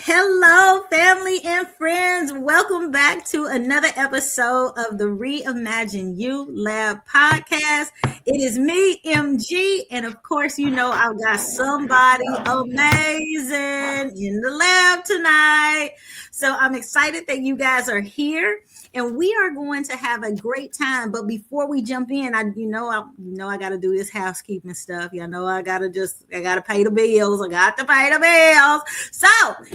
Hello, family and friends. Welcome back to another episode of the Reimagine You Lab podcast. It is me, MG, and of course, you know I've got somebody amazing in the lab tonight. So I'm excited that you guys are here, and we are going to have a great time. But before we jump in, I got to do this housekeeping stuff. I gotta pay the bills. I got to pay the bills. So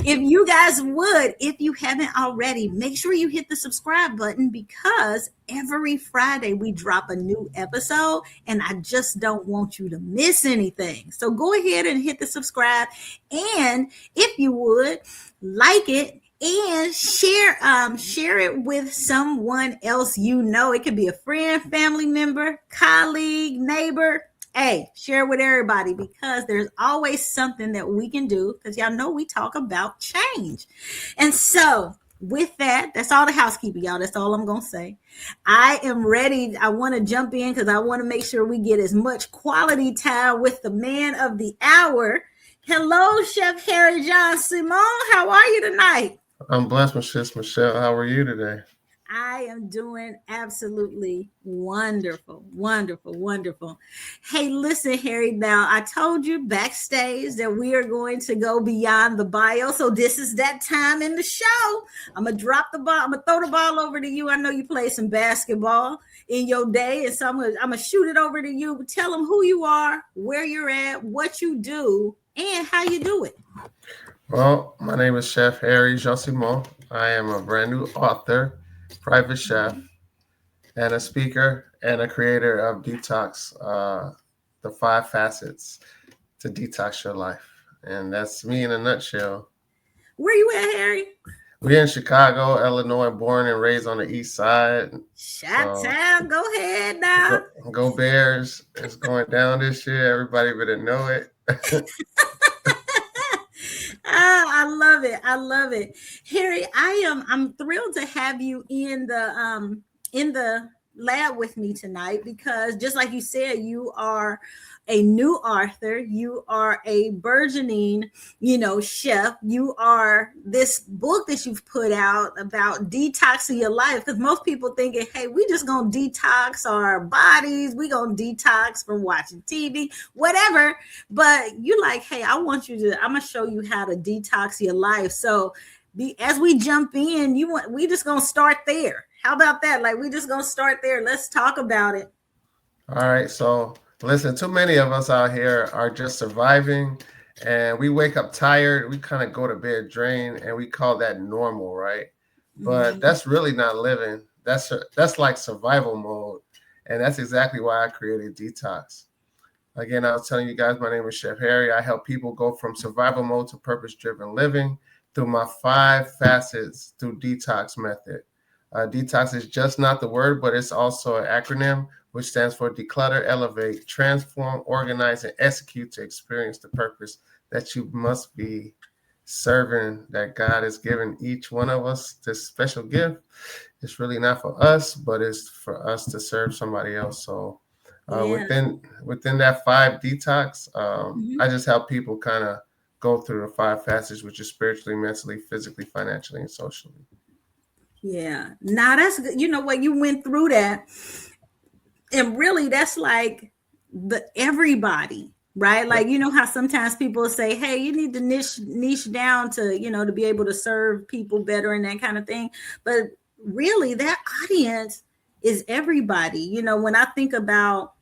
if you guys would, if you haven't already, make sure you hit the subscribe button because every Friday we drop a new episode and I just don't want you to miss anything. So go ahead and hit the subscribe. And if you would, like it and share it with someone else you know. It could be a friend, family member, colleague, neighbor. Hey, share with everybody because there's always something that we can do because y'all know we talk about change. And so with that, that's all the housekeeping, y'all. That's all I'm going to say. I am ready. I want to jump in because I want to make sure we get as much quality time with the man of the hour. Hello, Chef Harry John Simone. How are you tonight? I'm blessed, Michelle. How are you today? I am doing absolutely wonderful. Hey, listen, Harry, now I told you backstage that we are going to go beyond the bio. So this is that time in the show. I'm going to drop the ball. I'm going to throw the ball over to you. I know you play some basketball in your day. And so I'm going to shoot it over to you. Tell them who you are, where you're at, what you do, and how you do it. Well, my name is Chef Harry Jean Simon. I am a brand new author, private chef, and a speaker and a creator of D.E.T.O.X, the 5 facets to detox your life. And that's me in a nutshell. Where you at, Harry? We're in Chicago, Illinois, born and raised on the east side. Chi-town, go ahead now. Go Bears. It's going down this year. Everybody better know it. I love it. Harry, I'm thrilled to have you in the lab with me tonight because just like you said, you are a new author, you are a burgeoning, chef. You are this book that you've put out about detoxing your life because most people thinking, hey, we just gonna detox our bodies, we gonna detox from watching TV, whatever. But you're like, hey, I'm gonna show you how to detox your life. So as we jump in, we just gonna start there. How about that? Like, we just gonna start there. Let's talk about it. All right. So listen, too many of us out here are just surviving and we wake up tired. We kind of go to bed drained and we call that normal, right? But that's really not living. That's like survival mode. And that's exactly why I created D.E.T.O.X. Again, I was telling you guys, my name is Chef Harry. I help people go from survival mode to purpose-driven living through my 5 facets through D.E.T.O.X method. Detox is just not the word, but it's also an acronym which stands for declutter, elevate, transform, organize, and execute to experience the purpose that you must be serving, that God has given each one of us. This special gift. It's really not for us, but it's for us to serve somebody else. So within that 5 detox, I just help people kind of go through the 5 facets, which is spiritually, mentally, physically, financially, and socially. Yeah. Now that's good. You know what? You went through that. And really, that's like everybody, right? Like, you know how sometimes people say, hey, you need to niche down to, to be able to serve people better and that kind of thing. But really, that audience is everybody. When I think about,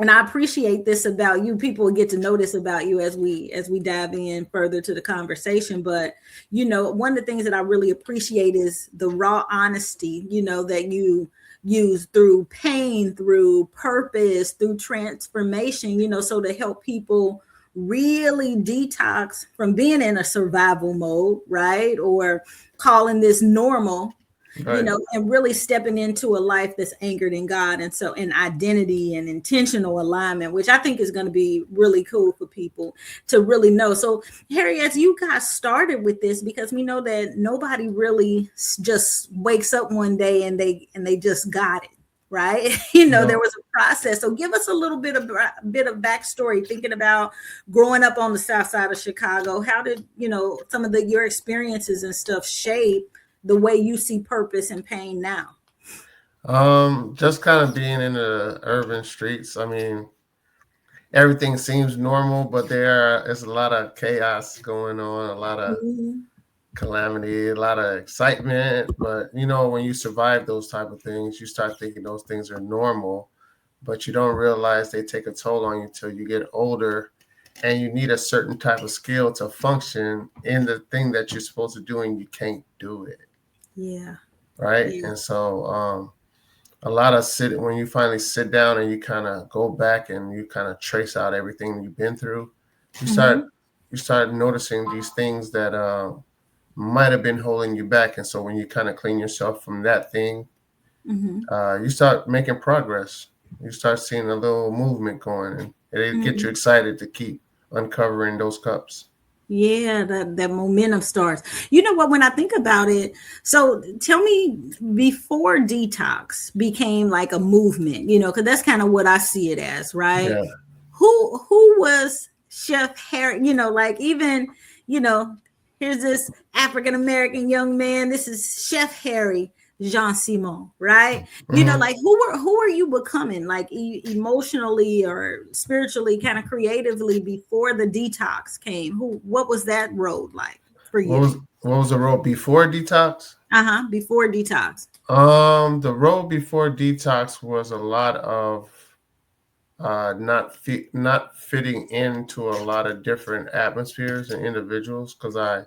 and I appreciate this about you, people get to know this about you as we dive in further to the conversation. But, one of the things that I really appreciate is the raw honesty, that you use through pain, through purpose, through transformation, so to help people really detox from being in a survival mode, right? Or calling this normal, right. And really stepping into a life that's anchored in God. And so in identity and intentional alignment, which I think is going to be really cool for people to really know. So Harry, as you got started with this, because we know that nobody really just wakes up one day and they just got it. right? There No. was a process. So give us a little bit of backstory, thinking about growing up on the south side of Chicago. How did, some of your experiences and stuff shape the way you see purpose and pain now? Just kind of being in the urban streets. I mean, everything seems normal, but there is a lot of chaos going on, a lot of Mhm. calamity, a lot of excitement. But when you survive those type of things, you start thinking those things are normal, but you don't realize they take a toll on you till you get older, and you need a certain type of skill to function in the thing that you're supposed to do, and you can't do it, Yeah. right? Yeah. And so, a lot of when you finally sit down and you kind of go back and you kind of trace out everything you've been through, you start Hmm. you start noticing these things that might have been holding you back. And so when you kind of clean yourself from that thing, Hmm. you start making progress. You start seeing a little movement going, and it gets you Hmm. excited to keep uncovering those cups. Yeah, that momentum starts. You know what? When I think about it, so tell me, before detox became like a movement, because that's kind of what I see it as, right? Yeah. Who was Chef Harry? Like, even, you know, here's this African American young man. This is Chef Harry Jean Simon, right? Hmm. Like, who are you becoming, like, emotionally or spiritually, kind of creatively, before the detox came? What was that road like for What you? was what was the road before detox? Uh-huh. Before detox. The road before detox was a lot of not fitting into a lot of different atmospheres and individuals, because I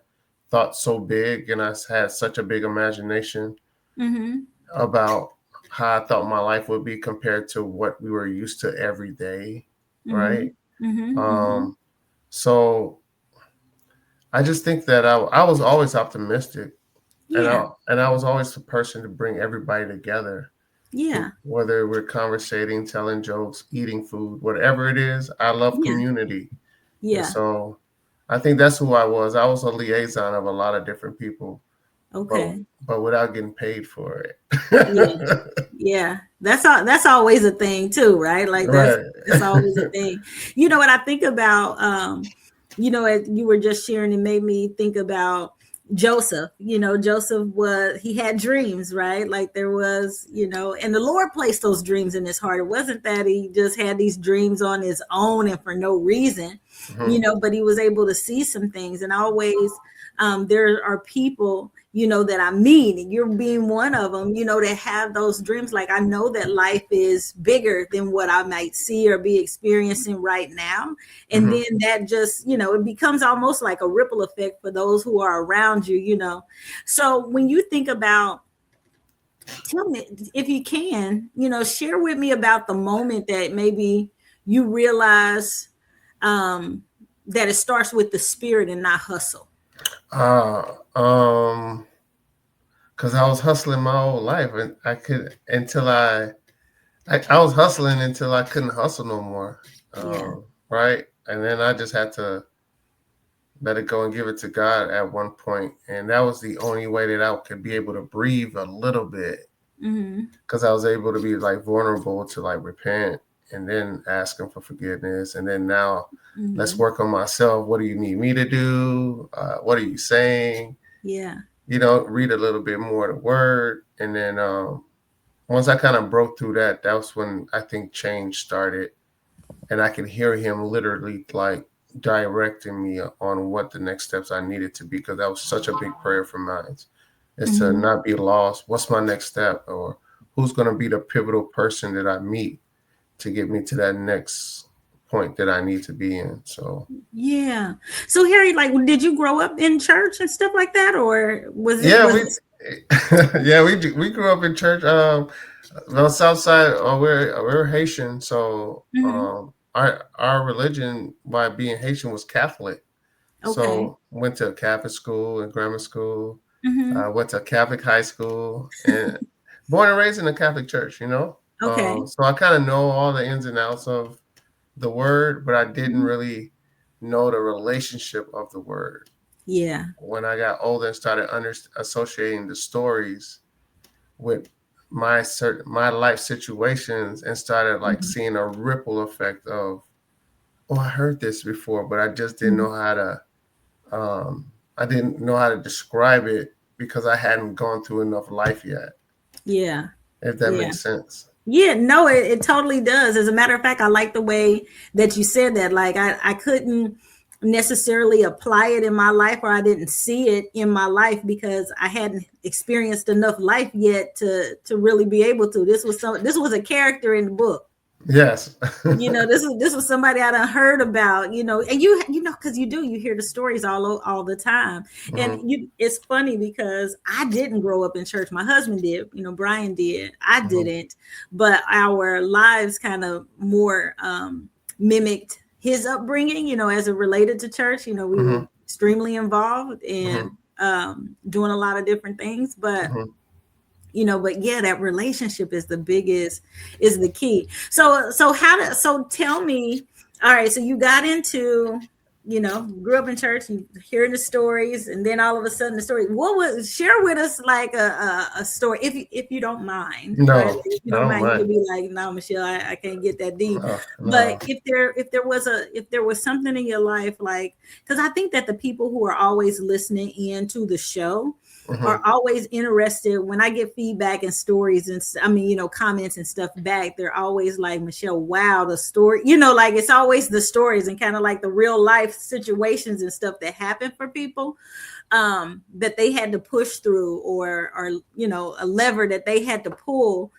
thought so big and I had such a big imagination Mm-hmm. about how I thought my life would be compared to what we were used to every day, Mm-hmm. right? Mm-hmm. Mm-hmm. Um, so I just think that I was always optimistic, and Yeah. I was always the person to bring everybody together, Yeah. whether we're conversating, telling jokes, eating food, whatever it is. I love Yeah. community. And Yeah. so I think that's who I was. I was a liaison of a lot of different people, but Okay. without getting paid for Yeah. it. Yeah, that's always a thing too, right? Like, that's Right. that's always a thing. What I think about, as you were just sharing, it made me think about Joseph. Joseph, he had dreams, right? Like, there was, and the Lord placed those dreams in his heart. It wasn't that he just had these dreams on his own and for no reason, Mhm. but he was able to see some things. And always, there are people, that I meet, and you're being one of them, that have those dreams. Like, I know that life is bigger than what I might see or be experiencing right now. And Mhm. then that just, it becomes almost like a ripple effect for those who are around you. So when you think about, tell me if you can, share with me about the moment that maybe you realize, um, that it starts with the spirit and not hustle. Uh, um, because I was hustling my whole life, and I could until I was hustling until I couldn't hustle no more. Yeah. Right, and then I just had to let it go and give it to God at one point, and that was the only way that I could be able to breathe a little bit, Mm-hmm. because I was able to be like vulnerable to like repent and then ask him for forgiveness, and then now let's Mm-hmm. work on myself. What do you need me to do? What are you saying? Yeah. Read a little bit more of the word, and then once I kind of broke through that, that was when I think change started, and I could hear him literally like directing me on what the next steps I needed to be, because that was such a big prayer for mine. Is to Mm-hmm. not be lost. What's my next step, or who's going to be the pivotal person that I meet to get me to that next point that I need to be in? So Yeah. So, Harry, like, did you grow up in church and stuff like that, or was it yeah, was we it? yeah we grew up in church. On the south side, we're Haitian, so Mm-hmm. our religion, by being Haitian, was Catholic. Okay. So went to a Catholic school and grammar school. Mm-hmm. Went to a Catholic high school, and born and raised in a Catholic church. Okay. So I kind of know all the ins and outs of the word, but I didn't Mhm. really know the relationship of the word. Yeah. When I got older and started associating the stories with my life situations and started like Mhm. seeing a ripple effect of, oh, I heard this before, but I just didn't Mhm. know how to I didn't know how to describe it because I hadn't gone through enough life yet, Yeah. if that Yeah. makes sense. Yeah, no, it totally does. As a matter of fact, I like the way that you said that. Like I couldn't necessarily apply it in my life, or I didn't see it in my life because I hadn't experienced enough life yet to really be able to. This was a character in the book. Yes. This was somebody I done heard about, and you know, because you hear the stories all the time. And Hmm. it's funny because I didn't grow up in church. My husband did, Brian did. I Hmm. didn't, but our lives kind of more mimicked his upbringing, as it related to church. We were Hmm. extremely involved Hmm. and doing a lot of different things, but yeah, that relationship is the biggest, is the key. So tell me, all right, so you got into, grew up in church, you hearing the stories, and then all of a sudden the story, what was, share with us like a story, if you don't mind, right? No, Like, if you I don't don't mind, you mind. could be like, no, Michelle, I can't get that deep. No, But no. if there was something in your life, like, because I think that the people who are always listening in to the show are Hmm. always interested. When I get feedback and stories and comments and stuff back, they're always like, Michelle, wow, the story, like it's always the stories and kind of like the real life situations and stuff that happen for people, that they had to push through, or a lever that they had to pull.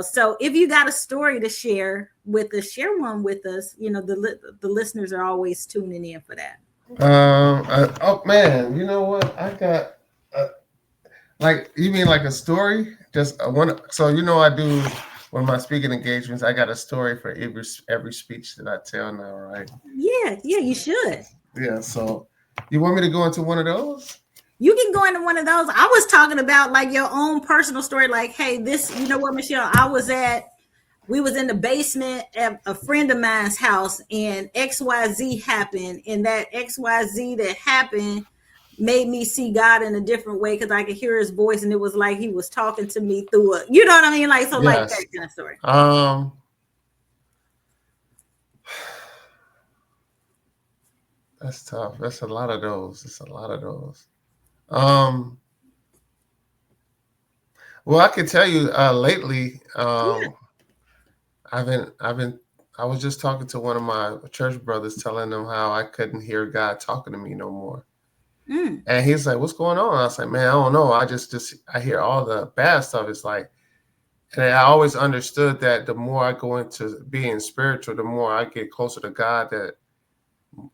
So if you got a story to share with us, share one with us. The listeners are always tuning in for that. Oh man, you know what? I got uh, like, you mean like a story? Just one. So I do, when my speaking engagements, I got a story for every speech that I tell now, right? Yeah, yeah, you should. Yeah. So you want me to go into one of those? You can go into one of those. I was talking about like your own personal story. Like, hey, you know what, Michelle? We was in the basement at a friend of mine's house, and XYZ happened. And that XYZ that happened made me see God in a different way, because I could hear his voice, and it was like he was talking to me through you know what I mean? Like, so like that Yes. kind of story. Um, that's tough. That's a lot of those. It's a lot of those. Um, well, I can tell you, lately, Yeah. I've been, I was just talking to one of my church brothers, telling them how I couldn't hear God talking to me no more. Mm, And he's like, "What's going on?" I was like, "Man, I don't know. I just I hear all the bad stuff." It's like, and I always understood that the more I go into being spiritual, the more I get closer to God. That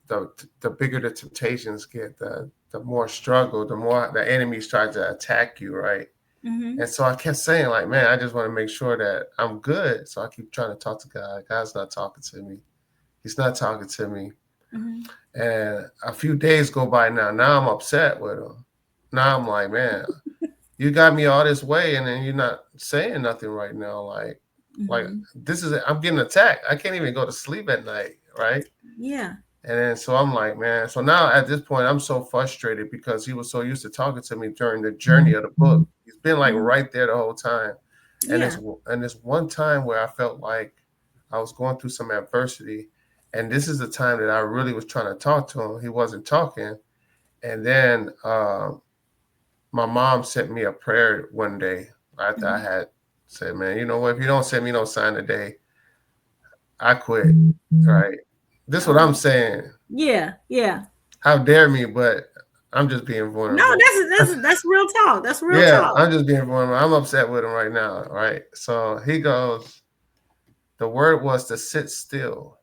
the the bigger the temptations get, the more struggle, the more the enemies try to attack you, right? mm-hmm, And so I kept saying, like, man, I just want to make sure that I'm good. So I keep trying to talk to God. God's not talking to me. He's not talking to me. mm-hmm. And a few days go by now. Now I'm upset with him. Now I'm like, man, you got me all this way, and then you're not saying nothing right now. Like Mm-hmm. this is, I'm getting attacked. I can't even go to sleep at night, right? Yeah. And then so I'm like, man. So now at this point, I'm so frustrated because he was so used to talking to me during the journey of the book. He's been like Mhm. right there the whole time. And Yeah. this one time where I felt like I was going through some adversity, and this is the time that I really was trying to talk to him. He wasn't talking, and then my mom sent me a prayer one day after I Mhm. had said, "Man, you know what? If you don't send me no sign today, I quit." Right? This is what I'm Oh, saying. yeah. Yeah. How dare me? But I'm just being No, vulnerable. that's real talk. That's real Yeah, talk. I'm just being vulnerable. I'm upset with him right now. Right? So he goes, the word was to sit still,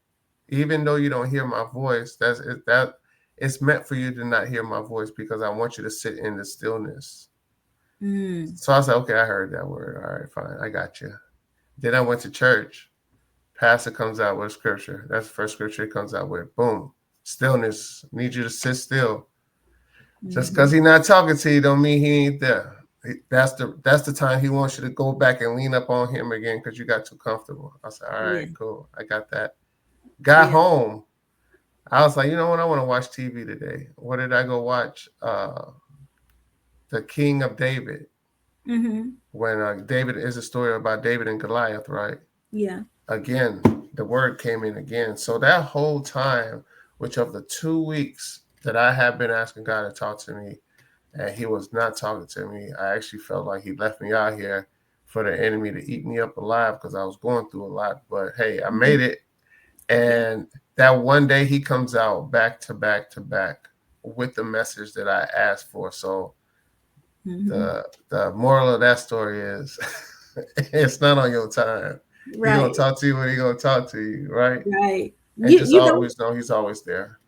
even though you don't hear my voice. That it's meant for you to not hear my voice because I want you to sit in the stillness. Mm. So I said, okay, I heard that word. All right, fine, I got you. Then I went to church. Pastor comes out with scripture. That's the first scripture he comes out with. Boom, stillness. Need you to sit still. Just because Mhm. he's not talking to you don't mean he ain't there. That's the time he wants you to go back and lean up on him again because you got too comfortable. I said, all right, Yeah. cool, I got that. Got Yeah. home. I was like, you know what? I want to watch TV today. What did I go watch? The King of David. Mm-hmm. when David is a story about David and Goliath, right? Yeah. Again, the word came in again. So that whole time, which of the 2 weeks that I have been asking God to talk to me, and he was not talking to me, I actually felt like he left me out here for the enemy to eat me up alive because I was going through a lot. But hey, I Mm-hmm. made it. Yeah. And that one day he comes out back to back to back with the message that I asked for. So Mm-hmm. the moral of that story is it's not on your time. He gonna Right. talk to you when he gonna talk to you, right? Right. And You just you know, always know he's always there.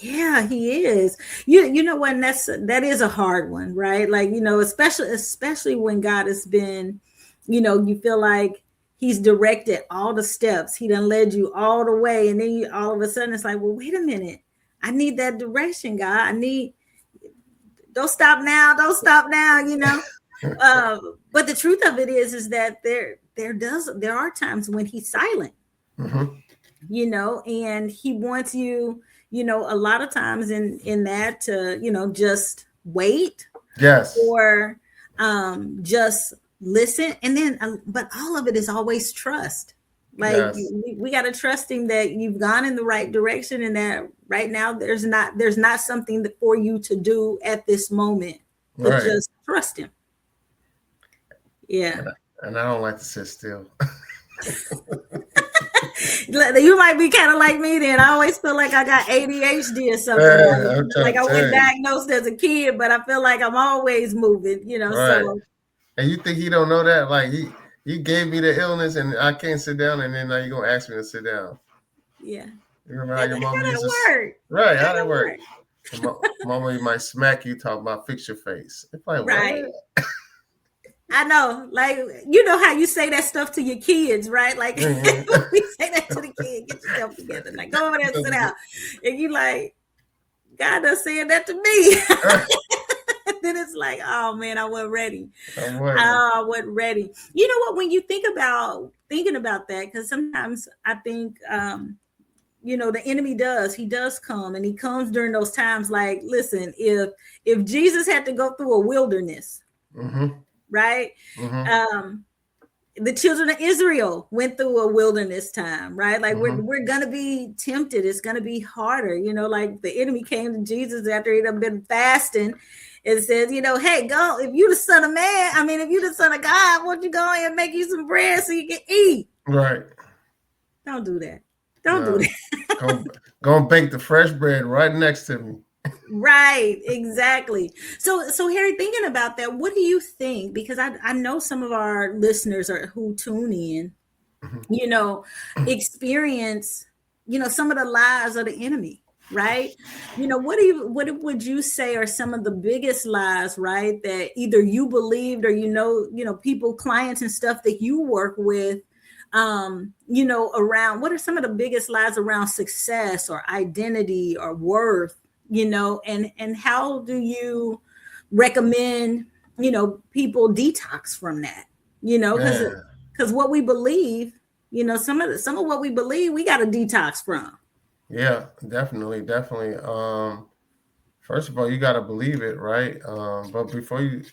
yeah, he is. You know when that is a hard one, right? Like, especially when God has been, you feel like he's directed all the steps. He done led you all the way, and then all of a sudden it's like, well, wait a minute. I need that direction, God. I need don't stop now, don't stop now. But the truth of it is that there are times when he's silent, Hmm. and he wants you, a lot of times in that to, just wait, Yes. or just listen. And then but all of it is always trust. Like, Yes. we got to trust him that you've gone in the right direction, and that right now there's not something for you to do at this moment, but Right. just trust him. Yeah. And I don't like to sit still. You might be kind of like me then. I always feel like I got ADHD or something. Man, Like, I'm trying like to I tell wasn't you. diagnosed as a kid, but I feel like I'm always moving. Right. So And you think he don't know that? Like he gave me the illness and I can't sit down, and then now you're gonna ask me to sit down. yeah. You remember how How your mama used to that work? right, How how that that work? work? Mama might smack you talking about fix your face. It's like what? Right. I know. Like, you know how you say that stuff to your kids, right? Like Mhm. we say that to the kid, get yourself together. Like, go over there and sit down. And you like, God done said that to me. Then it's like, oh man, I wasn't ready. I'm waiting. I wasn't ready. You know what? When you thinking about that, because sometimes I think, the enemy he does come, and he comes during those times. Like, listen, if Jesus had to go through a wilderness, Mm-hmm. right? Mm-hmm. Um, the children of Israel went through a wilderness time, right? Like, we're Mm-hmm. we're gonna be tempted. It's gonna be harder, like the enemy came to Jesus after he'd have been fasting and says, hey, go, if you the son of man, I mean, if you the son of God, won't you go and make you some bread so you can eat? Right. Don't do that. Don't do No. that. Gonna bake the fresh bread right next to me. Right, exactly. So Harry, thinking about that, what do you think? Because I know some of our listeners are who tune in, you know, experience, some of the lies of the enemy, right? What would you say are some of the biggest lies, right? That either you believed, or people, clients and stuff that you work with, around, what are some of the biggest lies around success or identity or worth, and how do you recommend, people detox from that, because Man. what we believe, some of what we believe we got to detox from. Yeah, definitely, definitely. First of all, you gotta believe it, right? But before you,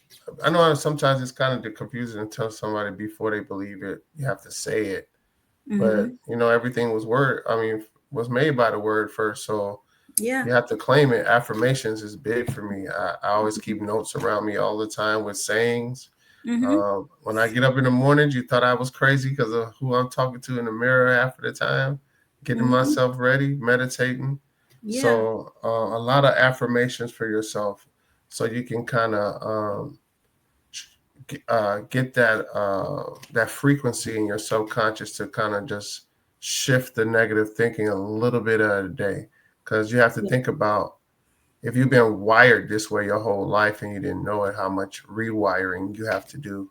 I know sometimes it's kind of confusing to tell somebody before they believe it. You have to say it, but Hmm. everything was word. I mean, was made by the word first, so Yeah. you have to claim it. Affirmations is big for me. I always keep notes around me all the time with sayings. Hmm. When I get up in the mornings, you thought I was crazy because of who I'm talking to in the mirror half of the time, getting Hmm. myself ready, meditating. Yeah. So a lot of affirmations for yourself, so you can kind of get that frequency in your subconscious to kind of just shift the negative thinking a little bit at a day, because you have to Yeah. think about if you've been wired this way your whole life and you didn't know it, how much rewiring you have to do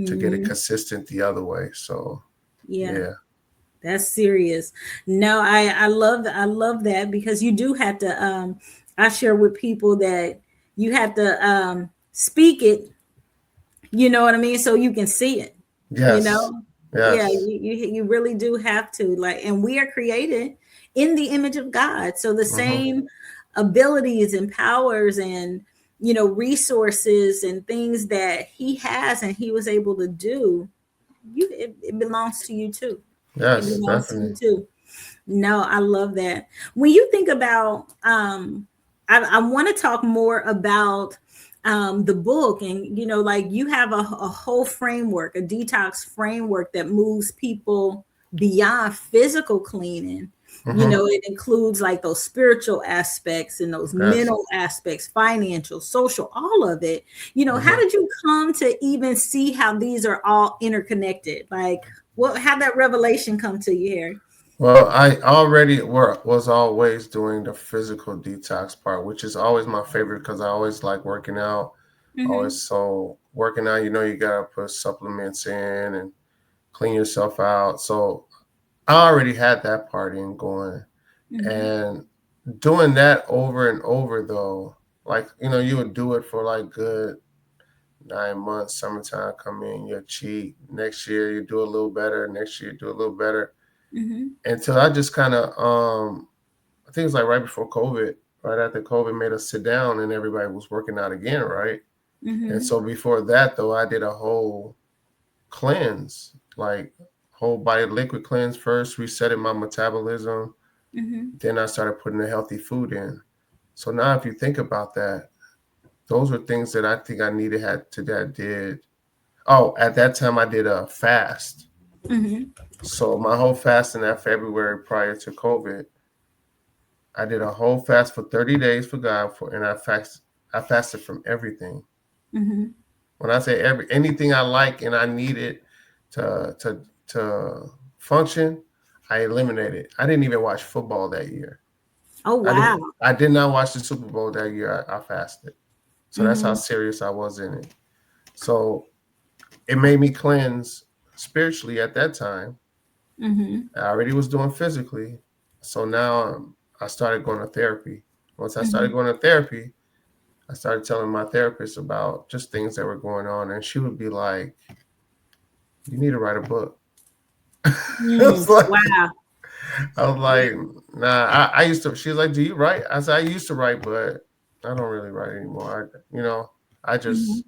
to get it Hmm. consistent the other way. So Yeah. yeah. That's serious. No, I love that, because you do have to, I share with people that you have to speak it, you know what I mean, so you can see it, you Yes. know. Yeah, Yes. you really do have to, like, and we are created in the image of God. So the Hmm. same abilities and powers and resources and things that he has and he was able to do, it belongs to you too. It Yes, belongs to you definitely. too. No, I love that. When you think about, I want to talk more about the book, and like you have a whole framework, a detox framework that moves people beyond physical cleaning. Hmm. It includes like those spiritual aspects and those Yes. mental aspects, financial, social, all of it. How Hmm. did you come to even see how these are all interconnected? Like, how that revelation come to you, Harry? Well, I already was always doing the physical detox part, which is always my favorite because I always like working out. Always Mm-hmm. so working out, you gotta put supplements in and clean yourself out. So I already had that part in going, Mm-hmm. and doing that over and over though, like you would do it for like good 9 months. Summertime come in, you cheat. Next year you do a little better. Next year you do a little better Mm-hmm. until I just kind of I think it was like right before COVID, right after COVID made us sit down and everybody was working out again, right? And Mm-hmm. so before that though, I did a whole cleanse, like whole body liquid cleanse first, resetting my metabolism. Mm-hmm. Then I started putting the healthy food in. So now if you think about that, those were things that I think I needed had to that did. Oh, at that time I did a fast. Mm-hmm. So my whole fast in that February prior to COVID, I did a whole fast for 30 days for God for and I fasted from everything. Mm-hmm. When I say anything I like and I needed to function, I eliminated. I didn't even watch football that year. Oh I wow. didn't I did not watch the Super Bowl that year. I fasted. So that's how Mm-hmm. serious I was in it. So it made me cleanse spiritually at that time. Mm-hmm. I already was doing physically. So now I started going to therapy. Once I started Mm-hmm. going to therapy, I started telling my therapist about just things that were going on. And she would be like, you need to write a book. I was like, Wow. I was Yeah. like, nah, I used to, she was like, do you write? I said, I used to write, but I don't really write anymore. I Mm-hmm. just,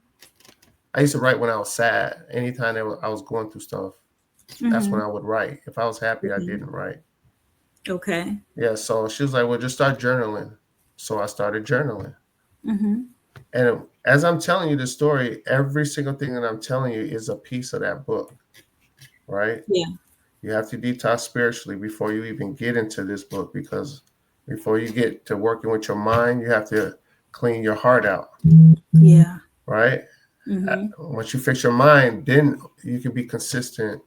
I used to write when I was sad. Anytime I was going through stuff, that's when Mm-hmm. I would write. If I was happy, I Okay. didn't write. Okay. Yeah, so she was like, well, just start journaling. So I started journaling. Mm-hmm. And as I'm telling you the story, every single thing that I'm telling you is a piece of that book, right? Yeah. You have to detox spiritually before you even get into this book because before you get to working with your mind, you have to clean your heart out, Yeah. right? Mm-hmm. Once you fix your mind, then you can be consistent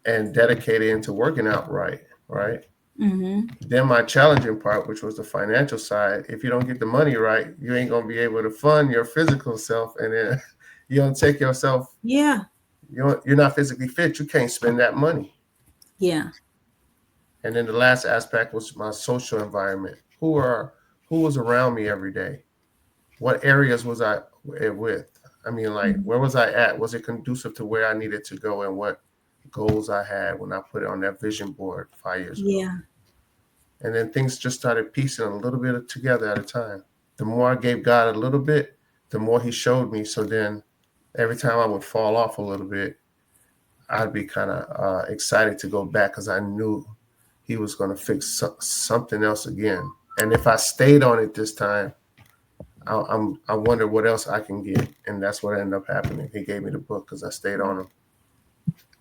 and dedicated into working out right, right? Mm-hmm. Then my challenging part, which was the financial side, if you don't get the money right, you ain't gonna be able to fund your physical self, and then you don't take yourself. Yeah. You're not physically fit. You can't spend that money. Yeah. And then the last aspect was my social environment. Who was around me every day? What areas was I with? I mean, like, Mm-hmm. where was I at? Was it conducive to where I needed to go and what goals I had when I put it on that vision board 5 years ago? Yeah. And then things just started piecing a little bit together at a time. The more I gave God a little bit, the more He showed me. So then every time I would fall off a little bit, I'd be kind of excited to go back because I knew He was going to fix something else again. And if I stayed on it this time, I wonder what else I can get, and that's what ended up happening. He gave me the book because I stayed on him.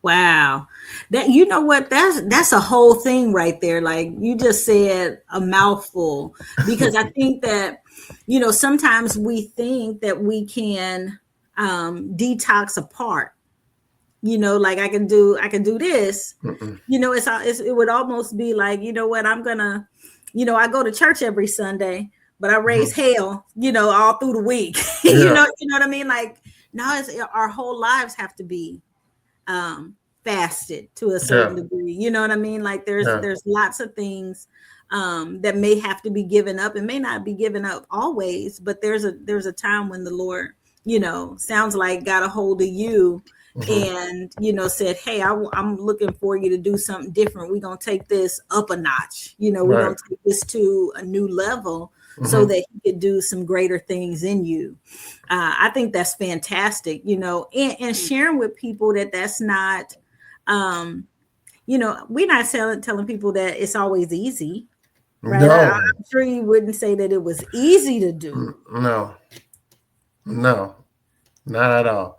Wow. That, you know what, that's a whole thing right there. Like you just said a mouthful, because I think that sometimes we think that we can detox apart. Like I can do this. Mm-mm. It would almost be like, what, I'm gonna, I go to church every Sunday, but I raise Mhm. hell, all through the week. Yeah, What I mean? Like, no, our whole lives have to be um fasted to a certain yeah, degree. You know what I mean? Like yeah, there's lots of things that may have to be given up and may not be given up always, but there's a time when the Lord, sounds like got a hold of you hmm, and said, hey, I'm looking for you to do something different. We're gonna take this up a notch. We're right, gonna take this to a new level. so Mm-hmm. that he could do some greater things in you. I think that's fantastic, and sharing with people that that's not, we're not telling people that it's always easy, right? No, I'm sure you wouldn't say that it was easy to do. no, no, not at all.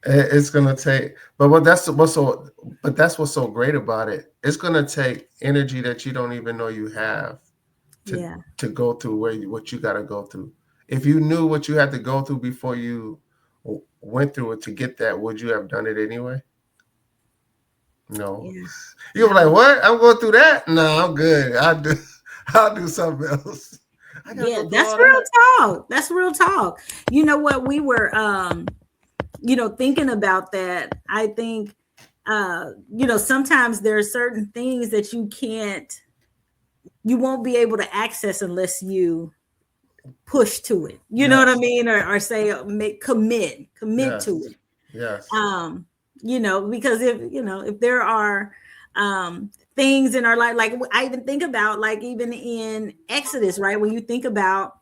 It's gonna take, but that's what's so great about it. It's gonna take energy that you don't even know you have to Yeah. to go through what you got to go through. If you knew what you had to go through before you went through it to get that, would you have done it anyway? No. Yeah. You'll be like, No. what? I'm going through that? No, I'm good. I'll do something else. I gotta Yeah, go through that's all real that. talk. That's real talk. You know what? We were thinking about that. I think sometimes there are certain things that you won't be able to access unless you push to it. You know what I Yes, mean? Or say commit to yes, it. yes. Because if there are things in our life, like I even think about, like even in Exodus, right? When you think about,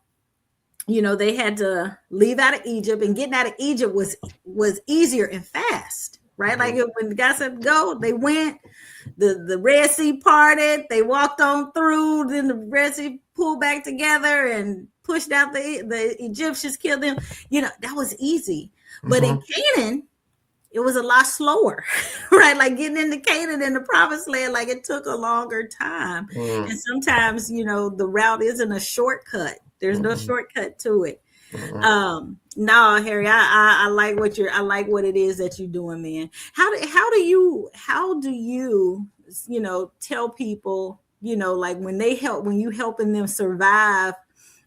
they had to leave out of Egypt, and getting out of Egypt was easier and fast, right? Like Mhm, when God said go, they went. The Red Sea parted, they walked on through, then the Red Sea pulled back together and pushed out the Egyptians, killed them. That was easy. But in mhm, Canaan, it was a lot slower, right? Like getting into Canaan and the promised land, like it took a longer time. mhm, And sometimes, the route isn't a shortcut. There's no mhm, shortcut to it. mhm. No, Harry, I like I like what it is that you're doing, man. How do you tell people, like when you helping them survive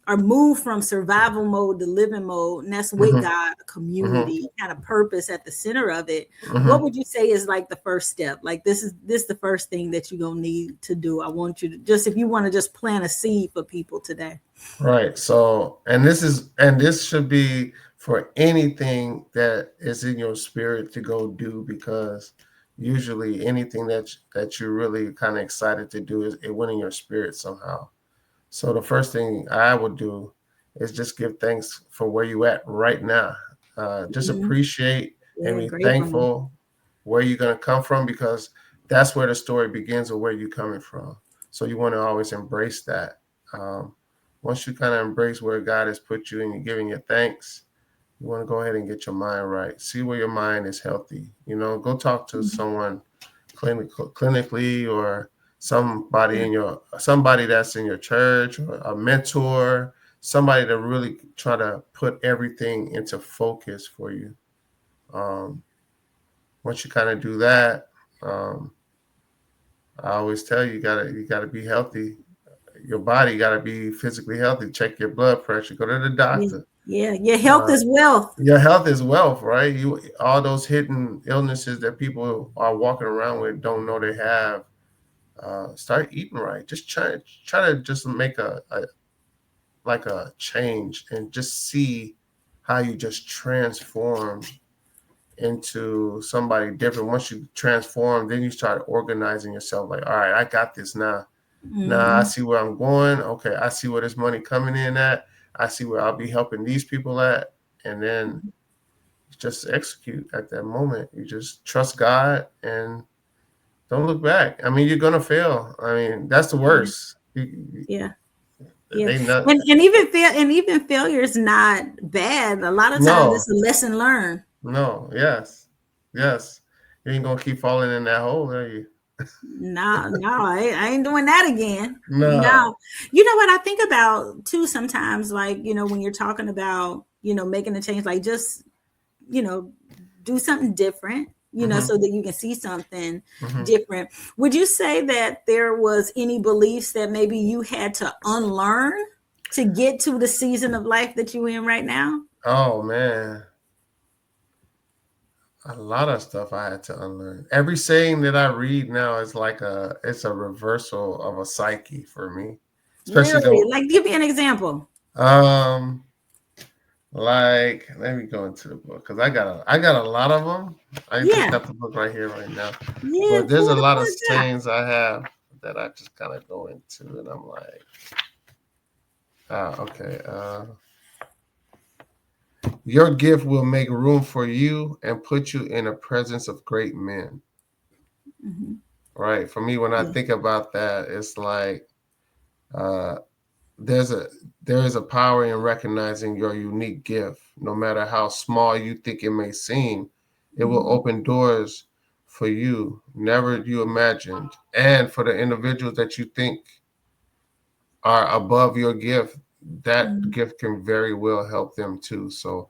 or move from survival mode to living mode, and that's with Mhm, God, a mhm, community, kind of purpose at the center of it. What mhm. would you say is like the first step? Like this the first thing that you're gonna need to do. I want you to just, if you want to just plant a seed for people today. Right. So, and this should be for anything that is in your spirit to go do, because usually anything that you're really kind of excited to do is it went in your spirit somehow. So the first thing I would do is just give thanks for where you at right now. Just Mhm. appreciate and Yeah, be gratefulness. thankful where you're gonna come from, because that's where the story begins, or where you're coming from. So you want to always embrace that. Um, Once you kind of embrace where God has put you and you're giving your thanks, you want to go ahead and get your mind right. See where your mind is healthy. Go talk to Mhm. someone clinically, or somebody that's in your church, or a mentor, somebody to really try to put everything into focus for you. Um, Once you kind of do that, um, I always tell you, you gotta be healthy. Your body got to be physically healthy. Check your blood pressure. Go to the Yeah, doctor. yeah, yeah. Health Uh, is wealth. your health is wealth, right? You All those hidden illnesses that people are walking around with don't know they have. Start eating right. Just try to just make a change, and just see how you just transform into somebody different. Once you transform, then you start organizing yourself. Like, all right, I got this now. Now I Hmm. see where I'm going. Okay, I see where this money coming in at. I see where I'll be helping these people at, and then just execute at that moment. You just trust God and don't look back. I mean, you're gonna fail. I mean, that's the Yeah, worst. yeah, yeah. They not. And even failure is not bad. A lot of times No, it's a lesson learned. no, yes, yes. You ain't gonna keep falling in that hole, are you? No, no, I ain't doing that again. No. No. You know what I think about too sometimes, like, when you're talking about, making a change, like just, you know, do something different, Mm-hmm. so that you can see something Mm-hmm. different. Would you say that there was any beliefs that maybe you had to unlearn to get to the season of life that you're in right now? Oh man, a lot of stuff I had to unlearn. Every saying that I read now is like it's a reversal of a psyche for me, especially Really? the Like, give me an example. um like, let me go into the book, because I got a lot of them. I just Yeah. got the book right here right now, Yeah. but there's Pull a the lot of book out. sayings I have that I just kind of go into, and I'm like, Okay. Your gift will make room for you and put you in the presence of great men. Mm-hmm. Right. For me, when I Yeah. think about that, it's like uh, there's a there is a power in recognizing your unique gift, no matter how small you think it may seem. It will Mm-hmm. open doors for you never you imagined, and for the individuals that you think are above your gift, that Mm-hmm. gift can very well help them too. So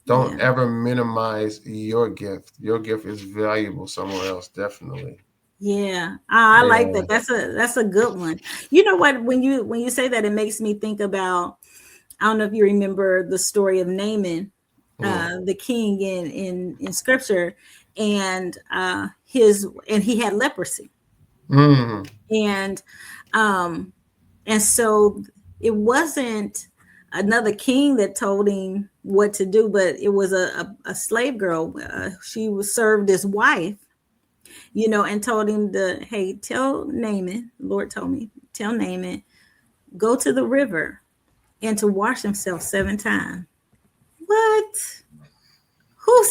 don't Yeah. ever minimize your gift. Your gift is valuable somewhere else, definitely. Yeah. I like that. Yeah. That's a good one. You know what? When you say that, it makes me think about, I don't know if you remember the story of Naaman, Mm. the king in scripture, and he had leprosy. Mm. And um and so it wasn't another king that told him what to do, but it was a slave girl. She was served as wife, and told him to, hey, tell Naaman, the Lord told me, tell Naaman, go to the river and to wash himself 7 times. What? Who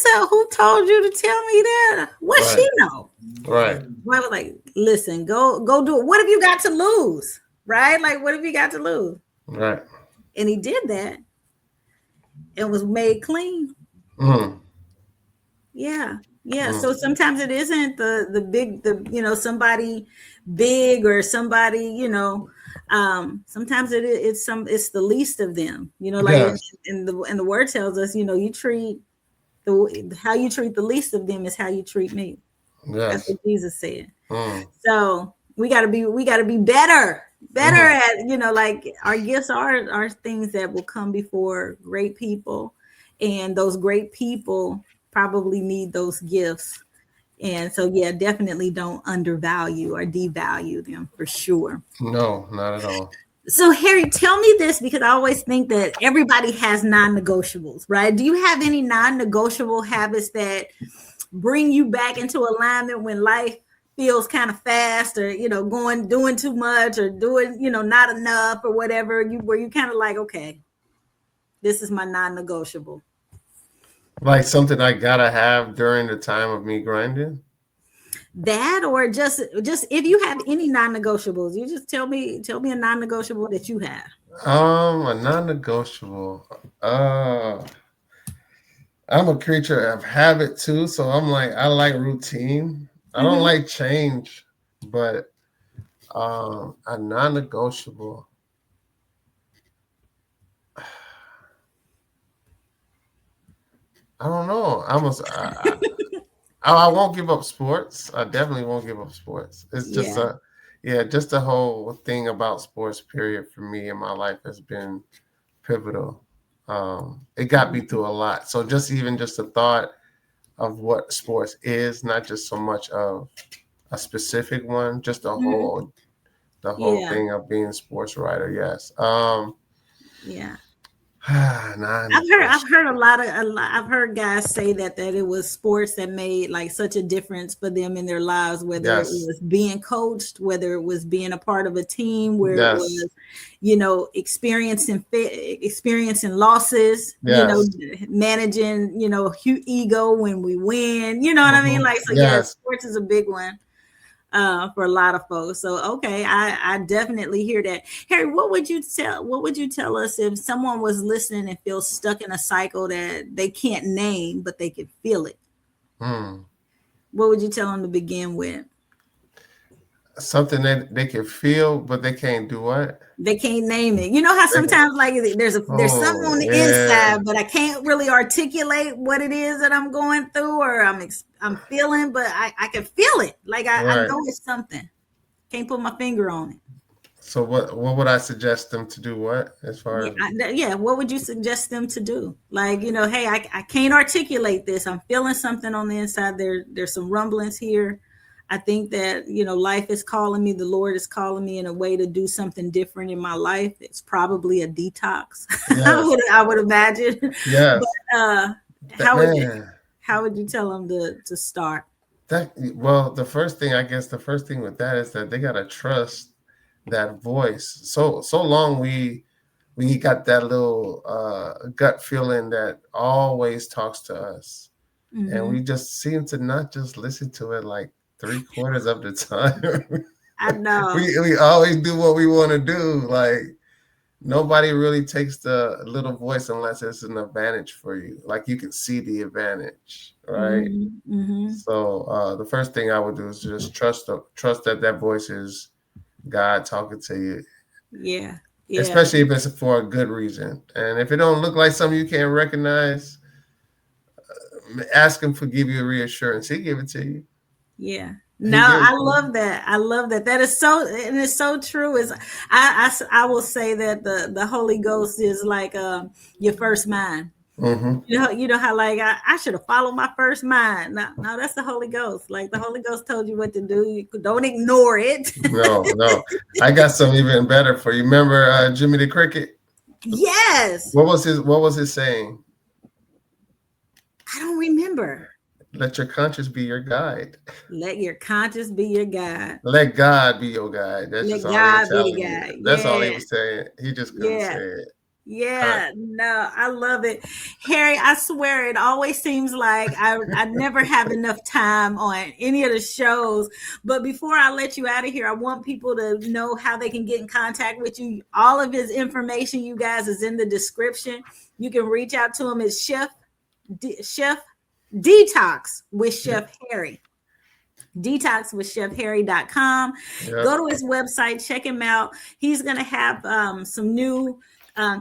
told you to tell me that? What she Right. know? Right. Well, I was like, listen, go do it. What have you got to lose? Right? Like, what have you got to lose? Right. And he did that and was made clean. Mm. Yeah. Yeah. Mm. So sometimes it isn't the big, somebody big or somebody, sometimes it's the least of them, like Yes. and the word tells us, you treat how you treat the least of them is how you treat me. That's Yes. what Jesus said. Mm. So we gotta be better Mm. at, like our gifts are things that will come before great people, and those great people probably need those gifts. And so yeah, definitely don't undervalue or devalue them for sure. No, not at all. So Harry, tell me this, because I always think that everybody has non-negotiables, right? Do you have any non-negotiable habits that bring you back into alignment when life feels kind of fast, or doing too much, or doing not enough, or whatever, where you kind of like, okay, this is my non-negotiable? Like something I gotta have during the time of me grinding. That, or just if you have any non-negotiables, you just tell me a non-negotiable that you have. A non-negotiable. I'm a creature of habit too, so I'm like I like routine. I don't Mm-hmm. like change, but a non-negotiable. I don't know. I won't give up sports. I definitely won't give up sports. It's just Yeah. yeah, just the whole thing about sports. Period for me in my life has been pivotal. It got me through a lot. So just the thought of what sports is, not just so much of a specific one, just Mm-hmm. the whole Yeah. thing of being a sports writer. Yes. Yeah. I've Non-negotiable. heard I've heard guys say that it was sports that made like such a difference for them in their lives, whether it Yes. was being coached, whether it was being a part of a team, where it Yes. was, experiencing losses, Yes. managing, ego when we win, you know what I mean? Mhm. Like, so yeah, Yes. sports is a big one for a lot of folks. So okay, I definitely hear that. Harry, what would you tell us if someone was listening and feels stuck in a cycle that they can't name but they can feel it? Hmm. What would you tell them to begin with? Something that they can feel, but they can't do what? They can't name it. You know how They can, sometimes like there's something on oh the yeah, inside, but I can't really articulate what it is that I'm going through, or I'm feeling, but I can feel it. Like I right. know it's something. Can't put my finger on it. So what would I suggest them to do? What as far Yeah, as yeah. What would you suggest them to do? Like, hey, I can't articulate this. I'm feeling something on the inside. There's some rumblings here. I think that, life is calling me. The Lord is calling me in a way to do something different in my life. It's probably a detox. I yes, would I would imagine. But yes, that how would man. how would you tell them to start? That well, the first thing I guess the first thing with that is that they gotta trust that voice. So long we got that little gut feeling that always talks to us. And we just seem to not just listen to it like 3/4 of the time. I know. we always do what we want to do. Like nobody really takes the little voice unless it's an advantage for you. Like you can see the advantage, right? So the first thing I would do is just trust that voice is God talking to you. Yeah. Especially if it's for a good reason. And if it don't look like something you can't recognize, ask him for give you a reassurance. He give it to you. Yeah. No, I love that. I love that. That is so, and it's so true. Is I will say that the Holy Ghost is like your first mind. You know how like I should have followed my first mind. No, that's the Holy Ghost. Like the Holy Ghost told you what to do. You don't ignore it. No. I got something even better for you. Remember Jimmy the Cricket? Yes. What was his saying? I don't remember. Let your conscience be your guide. Let your conscience be your guide. Let God be your guide. That's Let just all God he was telling be the guide. you. That's all he was saying. He just couldn't say it. Yeah, no, I love it. Harry, I swear it always seems like I never have enough time on any of the shows. But before I let you out of here, I want people to know how they can get in contact with you. All of his information, you guys, is in the description. You can reach out to him at Chef D.E.T.O.X with Chef Harry. Detox with chefharry.com. Yep. Go to his website, check him out. He's going to have some new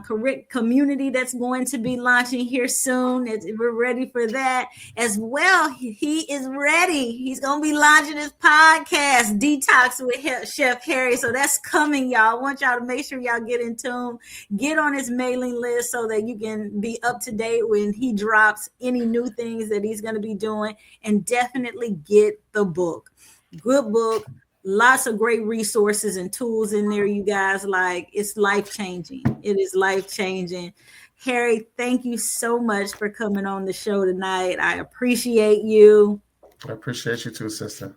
correct community that's going to be launching here soon. We're ready for that as well. He is ready. He's going to be launching his podcast, Detox with Chef Harry. So that's coming, y'all. I want y'all to make sure y'all get in tune, get on his mailing list so that you can be up to date when he drops any new things that he's going to be doing, and definitely get the book. Good book. Lots of great resources and tools in there, you guys. Like, it's life-changing. It is life-changing. Harry, thank you so much for coming on the show tonight. I appreciate you. I appreciate you too, sister.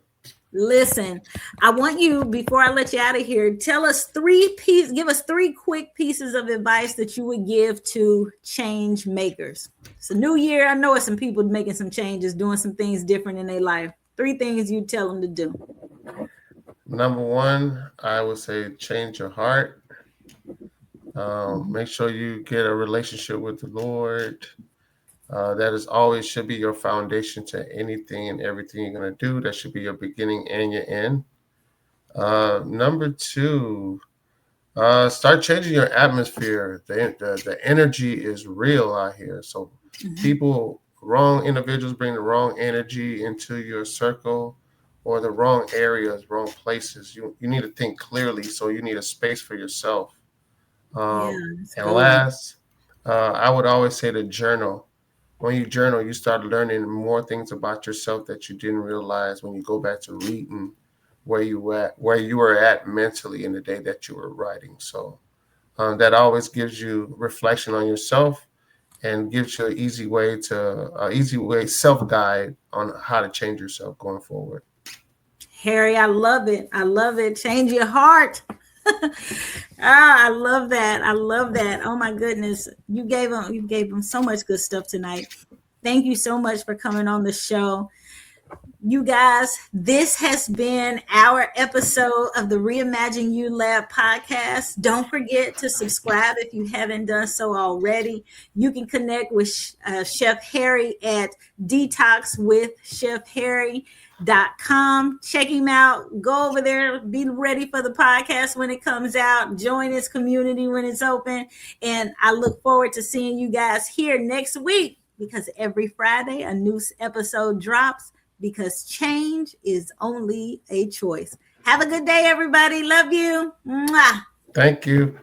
Listen, I want you, before I let you out of here, give us 3 quick pieces of advice that you would give to change makers. It's a new year. I know it's some people making some changes, doing some things different in their life. 3 things you tell them to do. Number 1, I would say change your heart. Make sure you get a relationship with the Lord. That is always should be your foundation to anything and everything you're going to do. That should be your beginning and your end. Number 2, start changing your atmosphere. The energy is real out here. So wrong individuals bring the wrong energy into your circle, or the wrong areas, wrong places. You need to think clearly, so you need a space for yourself. And last, I would always say to journal. When you journal, you start learning more things about yourself that you didn't realize when you go back to reading where you were at mentally in the day that you were writing. So that always gives you reflection on yourself and gives you an easy way self-guide on how to change yourself going forward. Harry, I love it. I love it. Change your heart. I love that. I love that. Oh my goodness. You gave them so much good stuff tonight. Thank you so much for coming on the show. You guys, this has been our episode of the Reimagine You Lab podcast. Don't forget to subscribe if you haven't done so already. You can connect with Chef Harry at Detox with Chef Harry.com. Check him out. Go over there. Be ready for the podcast when it comes out. Join his community when it's open. And I look forward to seeing you guys here next week, because every Friday a new episode drops, because change is only a choice. Have a good day, everybody. Love you. Mwah. Thank you.